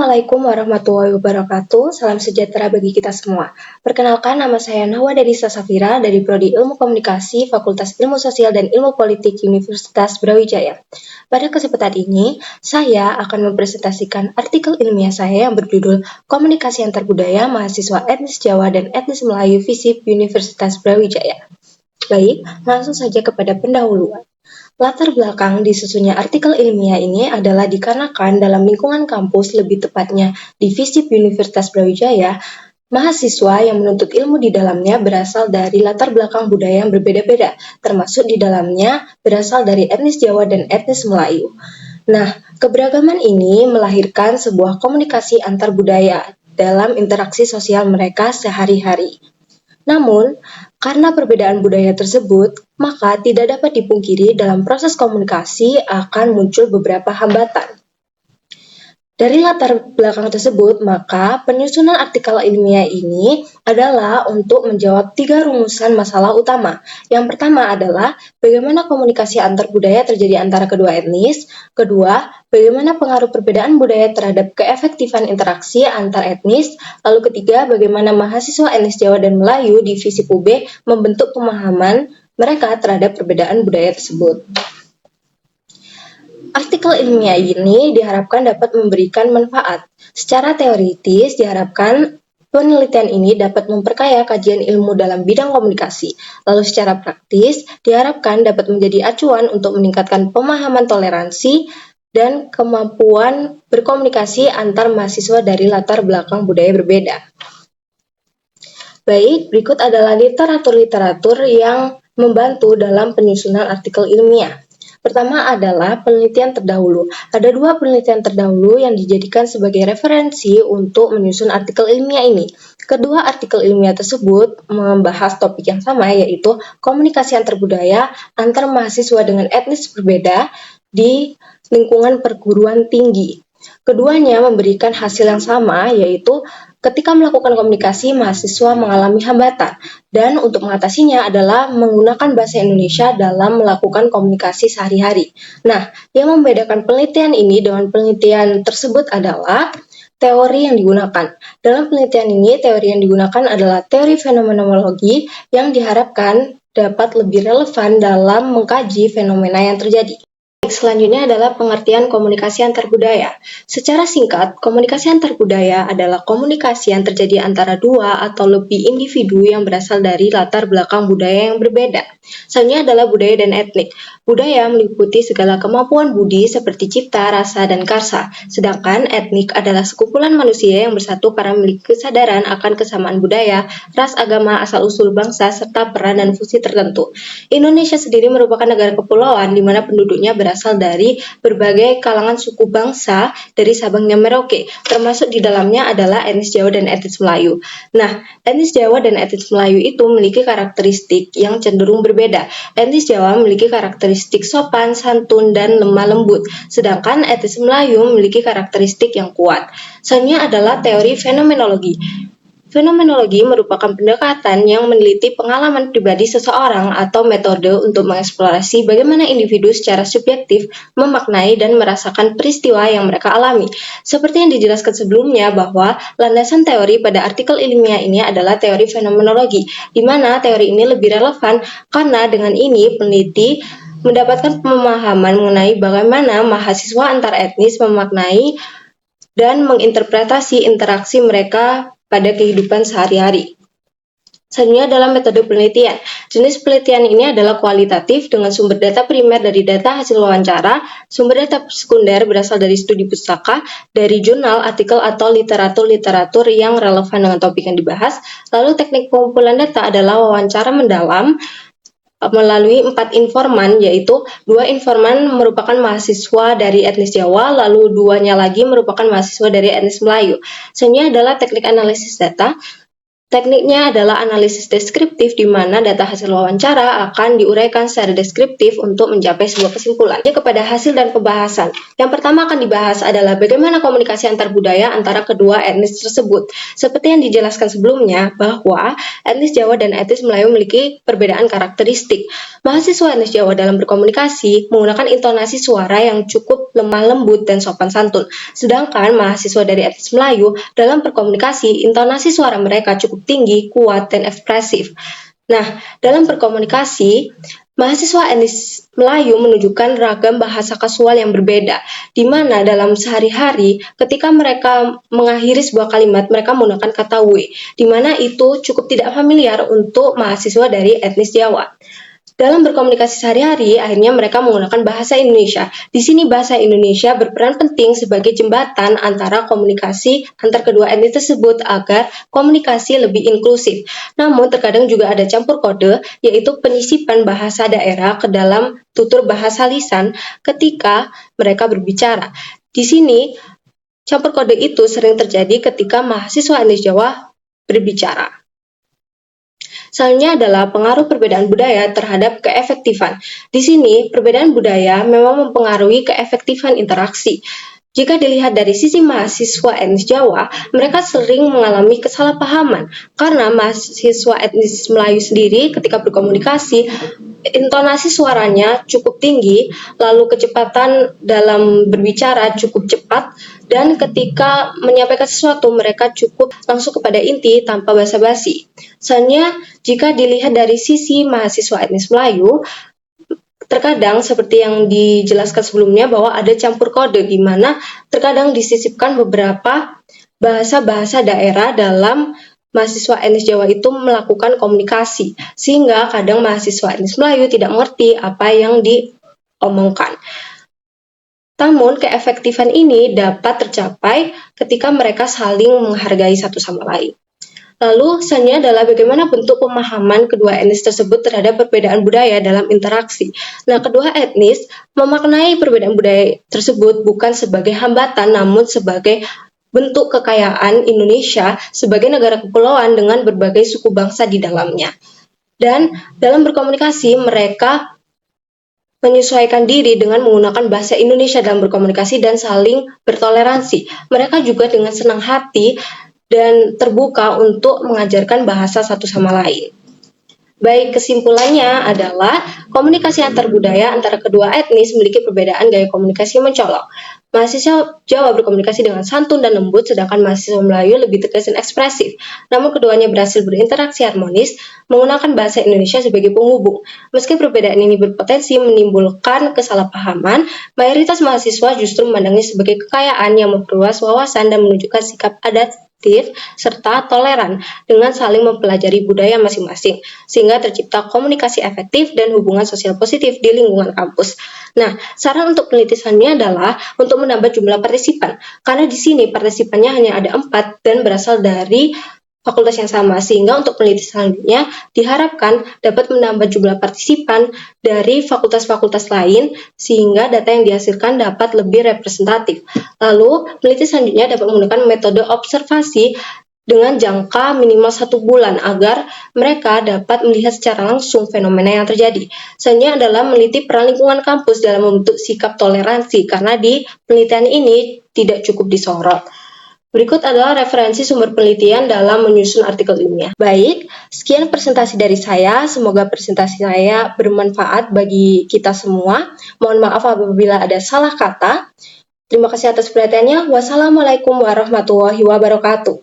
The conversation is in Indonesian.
Assalamualaikum warahmatullahi wabarakatuh. Salam sejahtera bagi kita semua. Perkenalkan, nama saya Nahwa Darisa Safira dari Prodi Ilmu Komunikasi, Fakultas Ilmu Sosial dan Ilmu Politik Universitas Brawijaya. Pada kesempatan ini, saya akan mempresentasikan artikel ilmiah saya yang berjudul Komunikasi Antar Budaya Mahasiswa Etnis Jawa dan Etnis Melayu FISIP Universitas Brawijaya. Baik, langsung saja kepada pendahuluan. Latar belakang disusunnya artikel ilmiah ini adalah dikarenakan dalam lingkungan kampus, lebih tepatnya di FISIP Universitas Brawijaya, mahasiswa yang menuntut ilmu di dalamnya berasal dari latar belakang budaya yang berbeda-beda, termasuk di dalamnya berasal dari etnis Jawa dan etnis Melayu. Nah, keberagaman ini melahirkan sebuah komunikasi antar budaya dalam interaksi sosial mereka sehari-hari. Namun, karena perbedaan budaya tersebut, maka tidak dapat dipungkiri dalam proses komunikasi akan muncul beberapa hambatan. Dari latar belakang tersebut, maka penyusunan artikel ilmiah ini adalah untuk menjawab 3 rumusan masalah utama. Yang pertama adalah bagaimana komunikasi antar budaya terjadi antara kedua etnis. Kedua, bagaimana pengaruh perbedaan budaya terhadap keefektifan interaksi antar etnis. Lalu ketiga, bagaimana mahasiswa etnis Jawa dan Melayu di FISIP UB membentuk pemahaman mereka terhadap perbedaan budaya tersebut. Artikel ilmiah ini diharapkan dapat memberikan manfaat. Secara teoritis, diharapkan penelitian ini dapat memperkaya kajian ilmu dalam bidang komunikasi. Lalu secara praktis, diharapkan dapat menjadi acuan untuk meningkatkan pemahaman toleransi dan kemampuan berkomunikasi antar mahasiswa dari latar belakang budaya berbeda. Baik, berikut adalah literatur-literatur yang membantu dalam penyusunan artikel ilmiah. Pertama adalah penelitian terdahulu. Ada 2 penelitian terdahulu yang dijadikan sebagai referensi untuk menyusun artikel ilmiah ini. Kedua artikel ilmiah tersebut membahas topik yang sama, yaitu komunikasi antar budaya antar mahasiswa dengan etnis berbeda di lingkungan perguruan tinggi. Keduanya memberikan hasil yang sama, yaitu ketika melakukan komunikasi, mahasiswa mengalami hambatan, dan untuk mengatasinya adalah menggunakan bahasa Indonesia dalam melakukan komunikasi sehari-hari. Nah, yang membedakan penelitian ini dengan penelitian tersebut adalah teori yang digunakan. Dalam penelitian ini, teori yang digunakan adalah teori fenomenologi yang diharapkan dapat lebih relevan dalam mengkaji fenomena yang terjadi. Selanjutnya adalah pengertian komunikasi antar budaya. Secara singkat, komunikasi antar budaya adalah komunikasi yang terjadi antara 2 atau lebih individu yang berasal dari latar belakang budaya yang berbeda. Selanjutnya adalah budaya dan etnik. Budaya meliputi segala kemampuan budi seperti cipta, rasa, dan karsa. Sedangkan etnik adalah sekumpulan manusia yang bersatu karena memiliki kesadaran akan kesamaan budaya, ras, agama, asal-usul bangsa, serta peran dan fungsi tertentu. Indonesia sendiri merupakan negara kepulauan di mana penduduknya berasal dari berbagai kalangan suku bangsa dari Sabang hingga Merauke, termasuk di dalamnya adalah etnis Jawa dan etnis Melayu. Nah, etnis Jawa dan etnis Melayu itu memiliki karakteristik yang cenderung berbeda. Etnis Jawa memiliki karakteristik sopan, santun, dan lemah lembut, sedangkan etnis Melayu memiliki karakteristik yang kuat. Selanjutnya adalah teori fenomenologi. Fenomenologi merupakan pendekatan yang meneliti pengalaman pribadi seseorang atau metode untuk mengeksplorasi bagaimana individu secara subjektif memaknai dan merasakan peristiwa yang mereka alami. Seperti yang dijelaskan sebelumnya bahwa landasan teori pada artikel ilmiah ini adalah teori fenomenologi, di mana teori ini lebih relevan karena dengan ini peneliti mendapatkan pemahaman mengenai bagaimana mahasiswa antar etnis memaknai dan menginterpretasi interaksi mereka pada kehidupan sehari-hari. Selanjutnya adalah metode penelitian. Jenis penelitian ini adalah kualitatif dengan sumber data primer dari data hasil wawancara, sumber data sekunder berasal dari studi pustaka, dari jurnal, artikel, atau literatur yang relevan dengan topik yang dibahas. Lalu teknik pengumpulan data adalah wawancara mendalam, melalui 4 informan, yaitu 2 informan merupakan mahasiswa dari etnis Jawa, lalu 2-nya lagi merupakan mahasiswa dari etnis Melayu. Selanjutnya adalah teknik analisis data. Tekniknya adalah analisis deskriptif, di mana data hasil wawancara akan diuraikan secara deskriptif untuk mencapai sebuah kesimpulan. Jadi kepada hasil dan pembahasan. Yang pertama akan dibahas adalah bagaimana komunikasi antar budaya antara kedua etnis tersebut. Seperti yang dijelaskan sebelumnya, bahwa etnis Jawa dan etnis Melayu memiliki perbedaan karakteristik. Mahasiswa etnis Jawa dalam berkomunikasi menggunakan intonasi suara yang cukup lemah lembut dan sopan santun. Sedangkan mahasiswa dari etnis Melayu dalam berkomunikasi, intonasi suara mereka cukup tinggi, kuat, dan ekspresif. Nah, dalam berkomunikasi, mahasiswa etnis Melayu menunjukkan ragam bahasa kasual yang berbeda, di mana dalam sehari-hari ketika mereka mengakhiri sebuah kalimat, mereka menggunakan kata we, di mana itu cukup tidak familiar untuk mahasiswa dari etnis Jawa. Dalam berkomunikasi sehari-hari, akhirnya mereka menggunakan bahasa Indonesia. Di sini bahasa Indonesia berperan penting sebagai jembatan antara komunikasi antar kedua etnis tersebut agar komunikasi lebih inklusif. Namun terkadang juga ada campur kode, yaitu penyisipan bahasa daerah ke dalam tutur bahasa lisan ketika mereka berbicara. Di sini, campur kode itu sering terjadi ketika mahasiswa etnis Jawa berbicara. Selanjutnya adalah pengaruh perbedaan budaya terhadap keefektifan. Di sini, perbedaan budaya memang mempengaruhi keefektifan interaksi. Jika dilihat dari sisi mahasiswa etnis Jawa, mereka sering mengalami kesalahpahaman karena mahasiswa etnis Melayu sendiri ketika berkomunikasi, intonasi suaranya cukup tinggi, lalu kecepatan dalam berbicara cukup cepat, dan ketika menyampaikan sesuatu mereka cukup langsung kepada inti tanpa basa-basi. Selanjutnya, jika dilihat dari sisi mahasiswa etnis Melayu, terkadang seperti yang dijelaskan sebelumnya bahwa ada campur kode di mana terkadang disisipkan beberapa bahasa-bahasa daerah dalam mahasiswa etnis Jawa itu melakukan komunikasi, sehingga kadang mahasiswa etnis Melayu tidak mengerti apa yang diomongkan. Namun, keefektifan ini dapat tercapai ketika mereka saling menghargai satu sama lain. Lalu, selanjutnya adalah bagaimana bentuk pemahaman kedua etnis tersebut terhadap perbedaan budaya dalam interaksi. Nah, kedua etnis memaknai perbedaan budaya tersebut bukan sebagai hambatan, namun sebagai bentuk kekayaan Indonesia sebagai negara kepulauan dengan berbagai suku bangsa di dalamnya. Dan dalam berkomunikasi, mereka menyesuaikan diri dengan menggunakan bahasa Indonesia dalam berkomunikasi dan saling bertoleransi. Mereka juga dengan senang hati dan terbuka untuk mengajarkan bahasa satu sama lain. Baik, kesimpulannya adalah komunikasi antar budaya antara kedua etnis memiliki perbedaan gaya komunikasi yang mencolok. Mahasiswa Jawa berkomunikasi dengan santun dan lembut, sedangkan mahasiswa Melayu lebih tegas dan ekspresif. Namun keduanya berhasil berinteraksi harmonis menggunakan bahasa Indonesia sebagai penghubung. Meski perbedaan ini berpotensi menimbulkan kesalahpahaman, mayoritas mahasiswa justru memandangnya sebagai kekayaan yang memperluas wawasan dan menunjukkan sikap adaptif serta toleran dengan saling mempelajari budaya masing-masing, sehingga tercipta komunikasi efektif dan hubungan sosial positif di lingkungan kampus. Nah, saran untuk penelitiannya adalah untuk menambah jumlah partisipan, karena di sini partisipannya hanya ada 4 dan berasal dari fakultas yang sama, sehingga untuk penelitian selanjutnya diharapkan dapat menambah jumlah partisipan dari fakultas-fakultas lain, sehingga data yang dihasilkan dapat lebih representatif. Lalu, penelitian selanjutnya dapat menggunakan metode observasi dengan jangka minimal 1 bulan agar mereka dapat melihat secara langsung fenomena yang terjadi. Selanjutnya adalah meneliti peran lingkungan kampus dalam membentuk sikap toleransi, karena di penelitian ini tidak cukup disorot. Berikut adalah referensi sumber penelitian dalam menyusun artikel ilmiah. Baik, sekian presentasi dari saya. Semoga presentasi saya bermanfaat bagi kita semua. Mohon maaf apabila ada salah kata. Terima kasih atas perhatiannya. Wassalamualaikum warahmatullahi wabarakatuh.